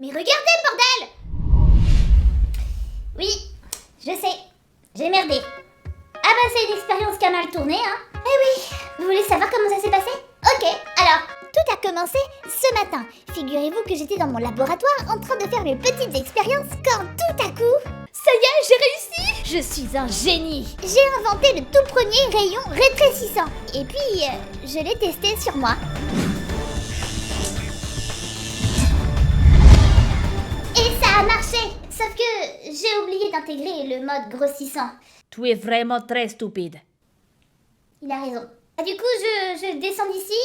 Mais regardez, bordel! Oui, je sais, j'ai merdé. Ah bah c'est une expérience qui a mal tourné, hein. Eh oui, vous voulez savoir comment ça s'est passé? Ok, alors, tout a commencé ce matin. Figurez-vous que j'étais dans mon laboratoire en train de faire mes petites expériences quand tout à coup... Ça y est, j'ai réussi! Je suis un génie! J'ai inventé le tout premier rayon rétrécissant. Et puis, je l'ai testé sur moi. Et ça a marché! Sauf que j'ai oublié d'intégrer le mode grossissant. Tu es vraiment très stupide. Il a raison. Du coup, je descends d'ici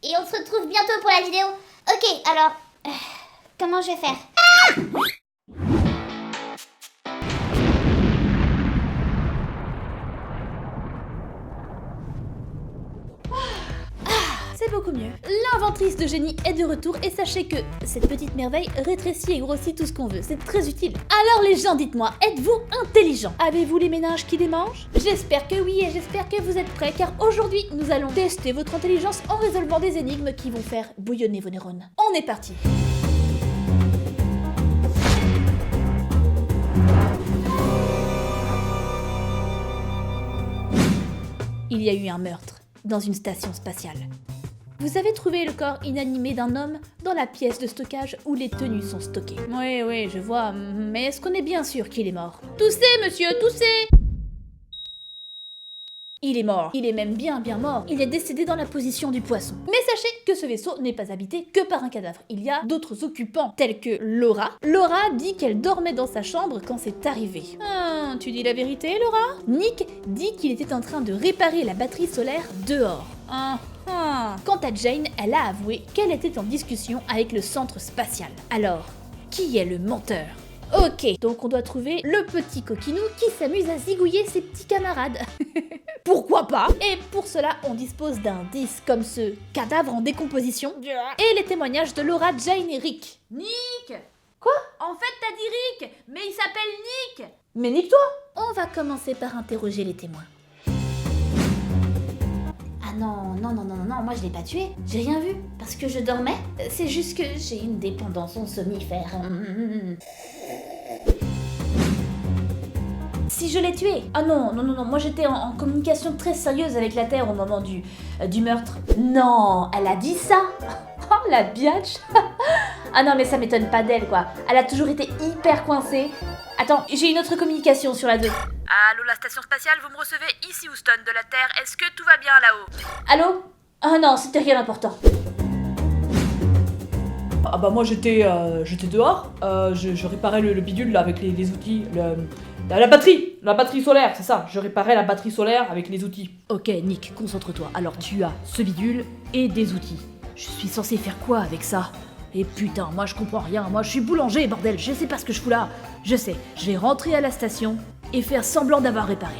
et on se retrouve bientôt pour la vidéo. Ok, alors, comment je vais faire? C'est beaucoup mieux. L'inventrice de génie est de retour et sachez que cette petite merveille rétrécit et grossit tout ce qu'on veut. C'est très utile. Alors les gens, dites-moi, êtes-vous intelligents? Avez-vous les méninges qui démangent? J'espère que oui et j'espère que vous êtes prêts car aujourd'hui, nous allons tester votre intelligence en résolvant des énigmes qui vont faire bouillonner vos neurones. On est parti. Il y a eu un meurtre dans une station spatiale. Vous avez trouvé le corps inanimé d'un homme dans la pièce de stockage où les tenues sont stockées. Oui, je vois, mais est-ce qu'on est bien sûr qu'il est mort? Toussez, monsieur, toussez! Il est mort. Il est même bien mort. Il est décédé dans la position du poisson. Mais sachez que ce vaisseau n'est pas habité que par un cadavre. Il y a d'autres occupants, tels que Laura. Laura dit qu'elle dormait dans sa chambre quand c'est arrivé. Ah, tu dis la vérité, Laura? Nick dit qu'il était en train de réparer la batterie solaire dehors. Quant à Jane, elle a avoué qu'elle était en discussion avec le centre spatial. Alors, qui est le menteur? Ok, donc on doit trouver le petit coquinou qui s'amuse à zigouiller ses petits camarades. Pourquoi pas? Et pour cela, on dispose d'indices comme ce cadavre en décomposition et les témoignages de Laura, Jane et Rick. Nick! Quoi? En fait, t'as dit Rick, mais il s'appelle Nick! Mais nique-toi! On va commencer par interroger les témoins. Ah non, moi je l'ai pas tué. J'ai rien vu, parce que je dormais. C'est juste que j'ai une dépendance en somnifère. Si je l'ai tué? Ah non, moi j'étais en communication très sérieuse avec la Terre au moment du meurtre. Non, elle a dit ça? Oh la biatch. Ah non mais ça m'étonne pas d'elle quoi. Elle a toujours été hyper coincée. Attends, j'ai une autre communication sur la 2. Allô, la station spatiale, vous me recevez ici Houston de la Terre, est-ce que tout va bien là-haut? Allô? Ah non, c'était rien d'important. Ah bah moi j'étais dehors, je réparais le bidule là avec les outils, la batterie solaire, c'est ça, je réparais la batterie solaire avec les outils. Ok Nick, concentre-toi. Alors tu as ce bidule et des outils. Je suis censé faire quoi avec ça? Et putain, moi je comprends rien, moi je suis boulanger bordel, je sais pas ce que je fous là. Je sais, je vais rentrer à la station et faire semblant d'avoir réparé.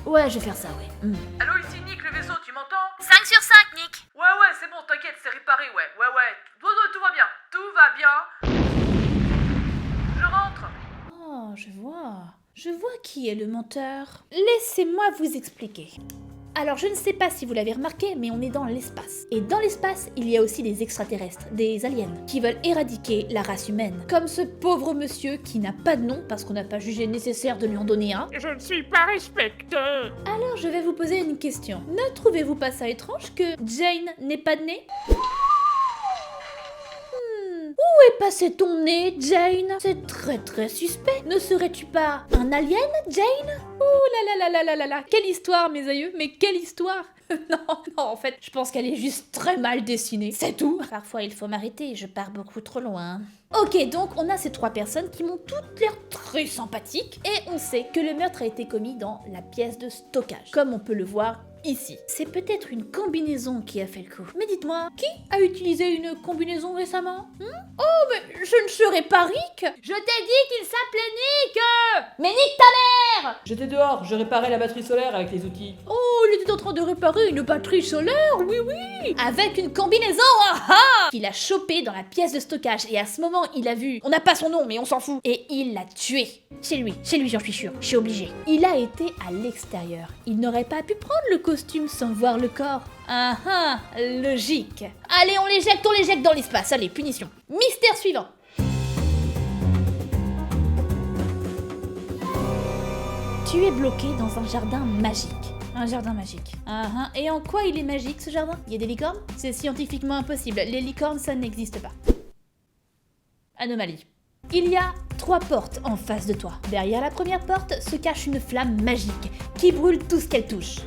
Ouais, je vais faire ça, ouais. Allô, ici Nick, le vaisseau, tu m'entends? 5 sur 5, Nick. Ouais, c'est bon, t'inquiète, c'est réparé, ouais, tout va bien, Je rentre. Oh, je vois qui est le menteur. Laissez-moi vous expliquer. Alors, je ne sais pas si vous l'avez remarqué, mais on est dans l'espace. Et dans l'espace, il y a aussi des extraterrestres, des aliens, qui veulent éradiquer la race humaine. Comme ce pauvre monsieur qui n'a pas de nom parce qu'on n'a pas jugé nécessaire de lui en donner un. Je ne suis pas respecté. Alors, je vais vous poser une question. Ne trouvez-vous pas ça étrange que Jane n'ait pas de nez? Où est passé ton nez, Jane? C'est très suspect. Ne serais-tu pas un alien, Jane? Ouh là. Quelle histoire, mes aïeux, mais quelle histoire. Non, en fait, je pense qu'elle est juste très mal dessinée, c'est tout. Parfois, il faut m'arrêter, je pars beaucoup trop loin. Ok, donc on a ces 3 personnes qui m'ont toutes l'air très sympathiques et on sait que le meurtre a été commis dans la pièce de stockage, comme on peut le voir ici. C'est peut-être une combinaison qui a fait le coup. Mais dites-moi, qui a utilisé une combinaison récemment? Oh, mais je ne serais pas Rick. Je t'ai dit qu'il s'appelait Nick. Mais Nick ta mère! J'étais dehors, je réparais la batterie solaire avec les outils. Oh, il était en train de réparer une batterie solaire, oui! Avec une combinaison, qu'il a chopé dans la pièce de stockage. Et à ce moment, il a vu, on n'a pas son nom, mais on s'en fout. Et il l'a tué. Chez lui, j'en suis sûre, je suis obligée. Il a été à l'extérieur. Il n'aurait pas pu prendre le costume sans voir le corps. Logique. Allez, on l'éjecte dans l'espace. Allez, punition. Mystère suivant. Tu es bloqué dans un jardin magique. Un jardin magique. Et en quoi il est magique ce jardin? Il y a des licornes? C'est scientifiquement impossible. Les licornes, ça n'existe pas. Anomalie. Il y a 3 portes en face de toi. Derrière la première porte se cache une flamme magique qui brûle tout ce qu'elle touche.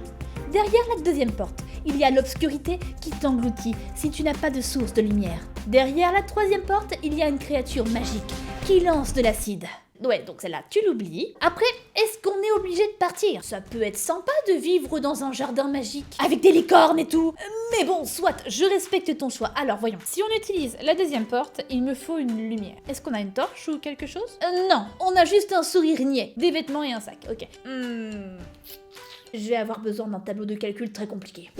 Derrière la deuxième porte, il y a l'obscurité qui t'engloutit si tu n'as pas de source de lumière. Derrière la troisième porte, il y a une créature magique qui lance de l'acide. Ouais, donc celle-là, tu l'oublies. Après, est-ce qu'on est obligé de partir? Ça peut être sympa de vivre dans un jardin magique, avec des licornes et tout. Mais bon, soit, je respecte ton choix. Alors, voyons. Si on utilise la deuxième porte, il me faut une lumière. Est-ce qu'on a une torche ou quelque chose? Non, on a juste un sourire niais, des vêtements et un sac. Ok. Je vais avoir besoin d'un tableau de calcul très compliqué.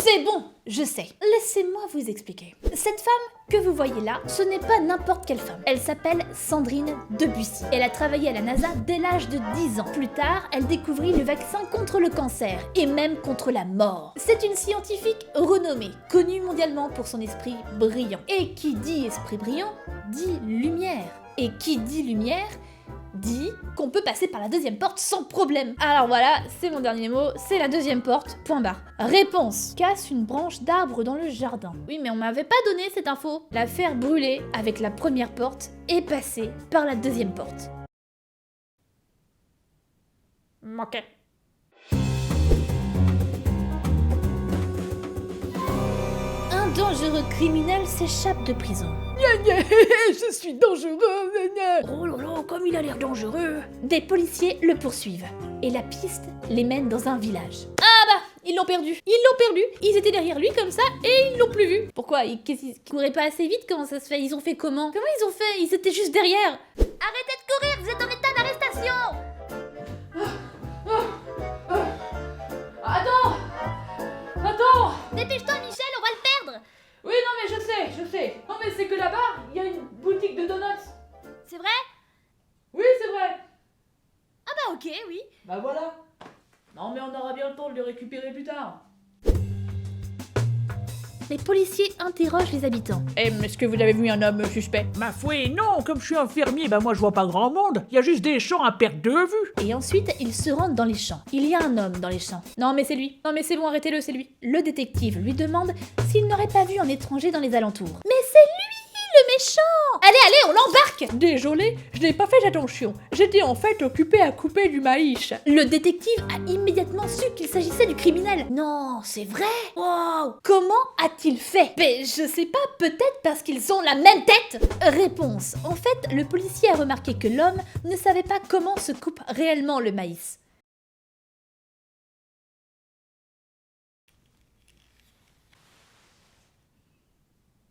C'est bon, je sais. Laissez-moi vous expliquer. Cette femme que vous voyez là, ce n'est pas n'importe quelle femme. Elle s'appelle Sandrine Debussy. Elle a travaillé à la NASA dès l'âge de 10 ans. Plus tard, elle découvrit le vaccin contre le cancer et même contre la mort. C'est une scientifique renommée, connue mondialement pour son esprit brillant. Et qui dit esprit brillant, dit lumière. Et qui dit lumière, dit qu'on peut passer par la deuxième porte sans problème. Alors voilà, c'est mon dernier mot, c'est la deuxième porte, point barre. Réponse. Casse une branche d'arbre dans le jardin. Oui, mais on m'avait pas donné cette info. La faire brûler avec la première porte et passer par la deuxième porte. Ok. Un dangereux criminel s'échappe de prison. Je suis dangereux. Oh là là, comme il a l'air dangereux. Des policiers le poursuivent. Et la piste les mène dans un village. Ah bah, ils l'ont perdu. Ils étaient derrière lui comme ça et ils l'ont plus vu. Pourquoi? Ils couraient pas assez vite? Comment ça se fait? Ils ont fait comment? Comment ils ont fait? Ils étaient juste derrière. Arrêtez de courir, vous êtes en état d'arrestation. Attends. Dépêche-toi, Michel, on va le perdre. Oui, non, mais je sais. Non, mais c'est que là-bas, il y a une boutique de donuts. C'est vrai? Oui, c'est vrai. Ah bah ok, oui. Bah voilà. Non, mais on aura bien le temps de le récupérer plus tard. Les policiers interrogent les habitants. Est-ce que vous avez vu un homme suspect? Ma foi, non, comme je suis infirmier, moi je vois pas grand monde. Il y a juste des champs à perte de vue. Et ensuite, ils se rendent dans les champs. Il y a un homme dans les champs. Non mais c'est lui. Non mais c'est bon, arrêtez-le, c'est lui. Le détective lui demande s'il n'aurait pas vu un étranger dans les alentours. Mais c'est lui, le méchant! Allez, on l'embarque! Désolé, je n'ai pas fait attention. J'étais en fait occupé à couper du maïs. Le détective a immédiatement su qu'il s'agissait du criminel. Non, c'est vrai? Wow! Comment a-t-il fait? Ben, je sais pas, peut-être parce qu'ils ont la même tête? Réponse. En fait, le policier a remarqué que l'homme ne savait pas comment se coupe réellement le maïs.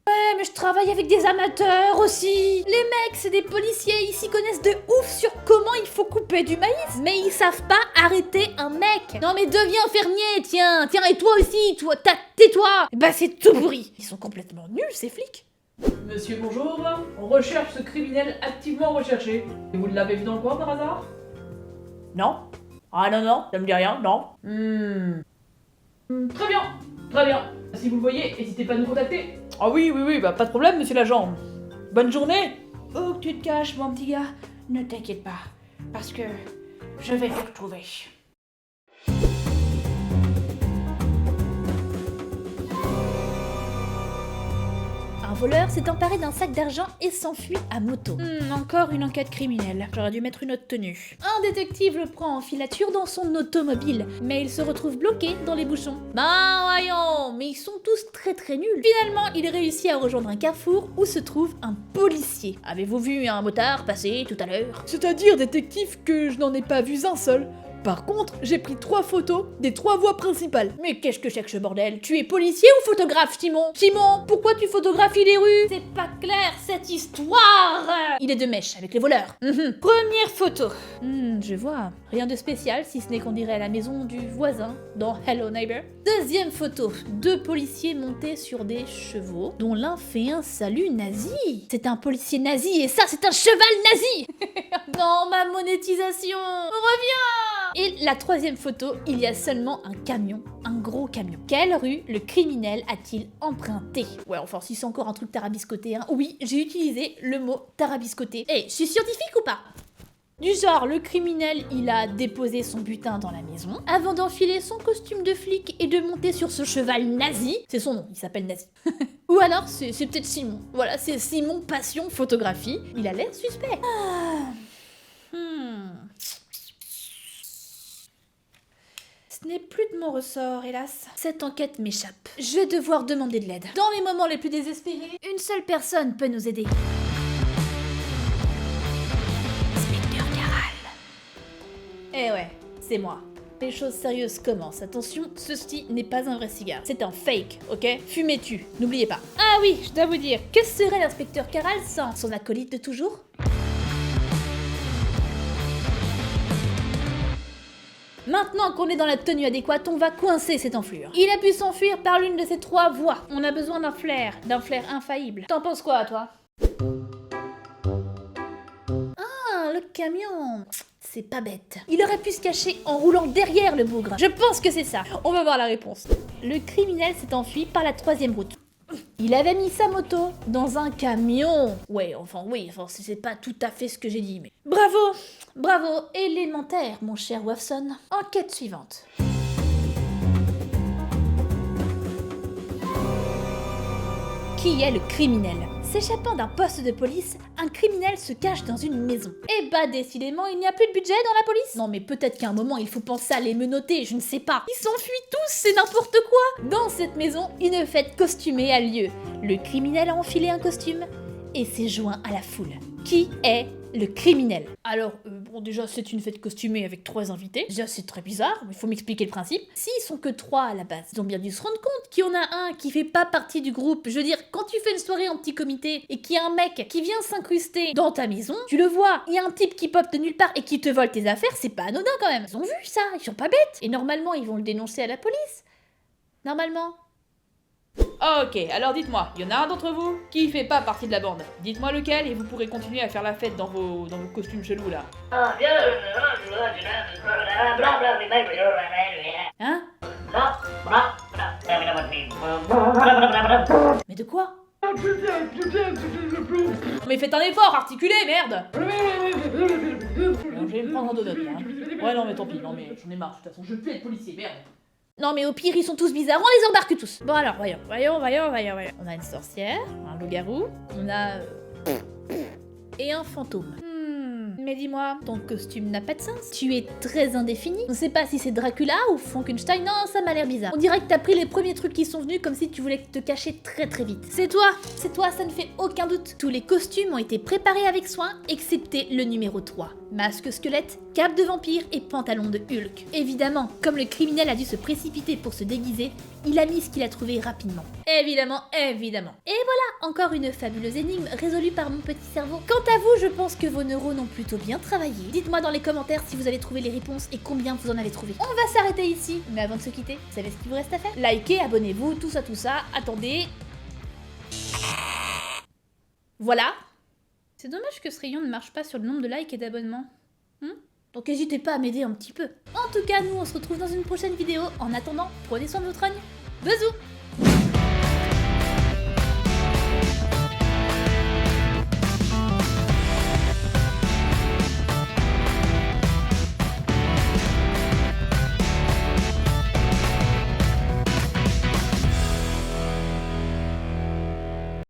Ouais, mais je travaille avec des amateurs aussi. Les mecs, c'est des policiers, ils s'y connaissent de ouf sur comment il faut couper du maïs. Mais ils savent pas arrêter un mec. Non mais deviens fermier, tiens, et toi aussi, tais-toi. Bah c'est tout pourri. Ils sont complètement nuls, ces flics. Monsieur, bonjour. On recherche ce criminel activement recherché. Et vous l'avez vu dans le coin par hasard? Non? Ah non, ça me dit rien, non. Très bien. Si vous le voyez, n'hésitez pas à nous contacter. Ah oui, bah pas de problème, monsieur l'agent. Bonne journée. Oh, que tu te caches, mon petit gars. Ne t'inquiète pas, parce que je vais te retrouver. Un voleur s'est emparé d'un sac d'argent et s'enfuit à moto. Encore une enquête criminelle. J'aurais dû mettre une autre tenue. Un détective le prend en filature dans son automobile, mais il se retrouve bloqué dans les bouchons. Ben voyons, mais ils sont tous très nuls. Finalement, il réussit à rejoindre un carrefour où se trouve un policier. Avez-vous vu un motard passer tout à l'heure? C'est-à-dire, détective, que je n'en ai pas vu un seul. Par contre, j'ai pris 3 photos des 3 voies principales. Mais qu'est-ce que c'est que ce bordel? Tu es policier ou photographe, Simon? Simon, pourquoi tu photographies les rues? C'est pas clair, cette histoire! Il est de mèche avec les voleurs. Première photo. Je vois. Rien de spécial, si ce n'est qu'on dirait à la maison du voisin, dans Hello Neighbor. Deuxième photo. 2 policiers montés sur des chevaux, dont l'un fait un salut nazi. C'est un policier nazi, et ça, c'est un cheval nazi! Non, ma monétisation! Reviens! Et la troisième photo, il y a seulement un camion, un gros camion. Quelle rue le criminel a-t-il emprunté? Ouais, enfin, si c'est encore un truc tarabiscoté, hein. Oui, j'ai utilisé le mot tarabiscoté. Eh, je suis scientifique ou pas? Du genre, le criminel, il a déposé son butin dans la maison, avant d'enfiler son costume de flic et de monter sur ce cheval nazi. C'est son nom, il s'appelle Nazi. Ou alors, c'est peut-être Simon. Voilà, c'est Simon Passion Photographie. Il a l'air suspect. Ce n'est plus de mon ressort, hélas. Cette enquête m'échappe. Je vais devoir demander de l'aide. Dans les moments les plus désespérés, une seule personne peut nous aider. Inspecteur Caral. Eh ouais, c'est moi. Les choses sérieuses commencent. Attention, ceci n'est pas un vrai cigare. C'est un fake, ok? Fumez-tu, n'oubliez pas. Ah oui, je dois vous dire, que serait l'inspecteur Caral sans son acolyte de toujours? Maintenant qu'on est dans la tenue adéquate, on va coincer cette enflure. Il a pu s'enfuir par l'une de ces trois voies. On a besoin d'un flair infaillible. T'en penses quoi, toi? Ah, le camion. C'est pas bête. Il aurait pu se cacher en roulant derrière le bougre. Je pense que c'est ça. On va voir la réponse. Le criminel s'est enfui par la troisième route. Il avait mis sa moto dans un camion. Ouais, enfin c'est pas tout à fait ce que j'ai dit, mais... Bravo, élémentaire, mon cher Watson. Enquête suivante. Qui est le criminel? S'échappant d'un poste de police, un criminel se cache dans une maison. Eh bah décidément, il n'y a plus de budget dans la police. Non mais peut-être qu'à un moment, il faut penser à les menotter, je ne sais pas. Ils s'enfuient tous, c'est n'importe quoi. Dans cette maison, une fête costumée a lieu. Le criminel a enfilé un costume et s'est joint à la foule. Qui est le criminel? Alors, bon déjà c'est une fête costumée avec 3 invités. Déjà c'est très bizarre, mais il faut m'expliquer le principe. S'ils sont que 3 à la base, ils ont bien dû se rendre compte qu'il y en a un qui fait pas partie du groupe. Je veux dire, quand tu fais une soirée en petit comité et qu'il y a un mec qui vient s'incruster dans ta maison, tu le vois, il y a un type qui pop de nulle part et qui te vole tes affaires, c'est pas anodin quand même. Ils ont vu ça, ils sont pas bêtes. Et normalement ils vont le dénoncer à la police. Normalement. Ok, alors dites-moi, il y en a un d'entre vous qui fait pas partie de la bande. Dites-moi lequel et vous pourrez continuer à faire la fête dans vos costumes chelous là. Hein? Mais de quoi? Mais faites un effort, articulé, merde! Je vais me prendre en donut là. Hein. Ouais non mais tant pis, non mais j'en ai marre de toute façon, je veux plus être policier, merde. Non mais au pire ils sont tous bizarres, on les embarque tous. Bon alors, voyons. On a une sorcière, un loup-garou, on a... et un fantôme. Mais dis-moi, ton costume n'a pas de sens. Tu es très indéfini. On sait pas si c'est Dracula ou Frankenstein, non, ça m'a l'air bizarre. On dirait que t'as pris les premiers trucs qui sont venus comme si tu voulais te cacher très vite. C'est toi, ça ne fait aucun doute. Tous les costumes ont été préparés avec soin, excepté le numéro 3. Masque squelette, cape de vampire et pantalon de Hulk. Évidemment, comme le criminel a dû se précipiter pour se déguiser, il a mis ce qu'il a trouvé rapidement. Évidemment. Et voilà, encore une fabuleuse énigme résolue par mon petit cerveau. Quant à vous, je pense que vos neurones ont plutôt bien travaillé. Dites-moi dans les commentaires si vous avez trouvé les réponses et combien vous en avez trouvé. On va s'arrêter ici, mais avant de se quitter, vous savez ce qu'il vous reste à faire? Likez, abonnez-vous, tout ça, attendez... Voilà. C'est dommage que ce rayon ne marche pas sur le nombre de likes et d'abonnements. Donc n'hésitez pas à m'aider un petit peu. En tout cas, nous on se retrouve dans une prochaine vidéo. En attendant, prenez soin de votre ogne. Bisous.